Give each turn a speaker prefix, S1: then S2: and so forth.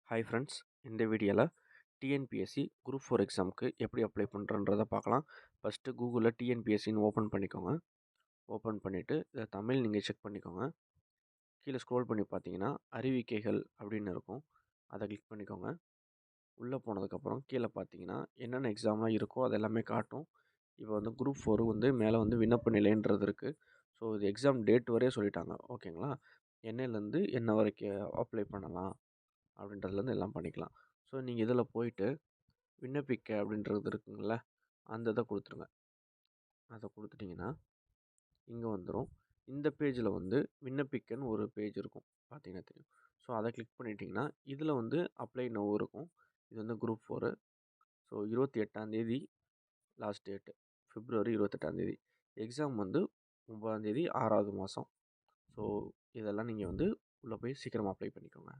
S1: Hi friends, இந்த வீடியோவில் TNPSC group 4 எக்ஸாமுக்கு எப்படி அப்ளை பண்ணுறன்றதை பார்க்கலாம். ஃபஸ்ட்டு கூகுளில் டிஎன்பிஎஸ்சின்னு ஓப்பன் பண்ணிக்கோங்க. ஓப்பன் பண்ணிவிட்டு இதை தமிழ் நீங்கள் செக் பண்ணிக்கோங்க. கீழே ஸ்க்ரோல் பண்ணி பார்த்தீங்கன்னா அறிவிக்கைகள் அப்படின்னு இருக்கும், அதை கிளிக் பண்ணிக்கோங்க. உள்ளே போனதுக்கப்புறம் கீழே பார்த்தீங்கன்னா என்னென்ன எக்ஸாம்லாம் இருக்கோ அது எல்லாமே காட்டும். இப்போ வந்து குரூப் 4 மேலே விண்ணப்ப நிலைன்றது இருக்குது. ஸோ இது எக்ஸாம் டேட் வரையே சொல்லிட்டாங்க, ஓகேங்களா. என்னையிலேருந்து என்ன வரைக்கும் அப்ளை பண்ணலாம் அப்படின்றதுலேருந்து எல்லாம் பண்ணிக்கலாம். ஸோ நீங்கள் இதில் போயிட்டு விண்ணப்பிக்க அப்படின்றது இருக்குங்கள, அந்த இதை கொடுத்துருங்க. அதை கொடுத்துட்டிங்கன்னா இங்கே வந்துடும். இந்த பேஜில் விண்ணப்பிக்கன்னு ஒரு பேஜ் இருக்கும், பார்த்தீங்கன்னா தெரியும். ஸோ அதை கிளிக் பண்ணிட்டீங்கன்னா இதில் அப்ளை நோ இருக்கும். இது குரூப் 4. ஸோ 28ஆந்தேதி லாஸ்ட் டேட்டு, பிப்ரவரி 28ஆந்தேதி. எக்ஸாம் 9ஆந்தேதி 6வது மாதம். ஸோ இதெல்லாம் நீங்கள் உள்ளே போய் சீக்கிரமாக அப்ளை பண்ணிக்கோங்க.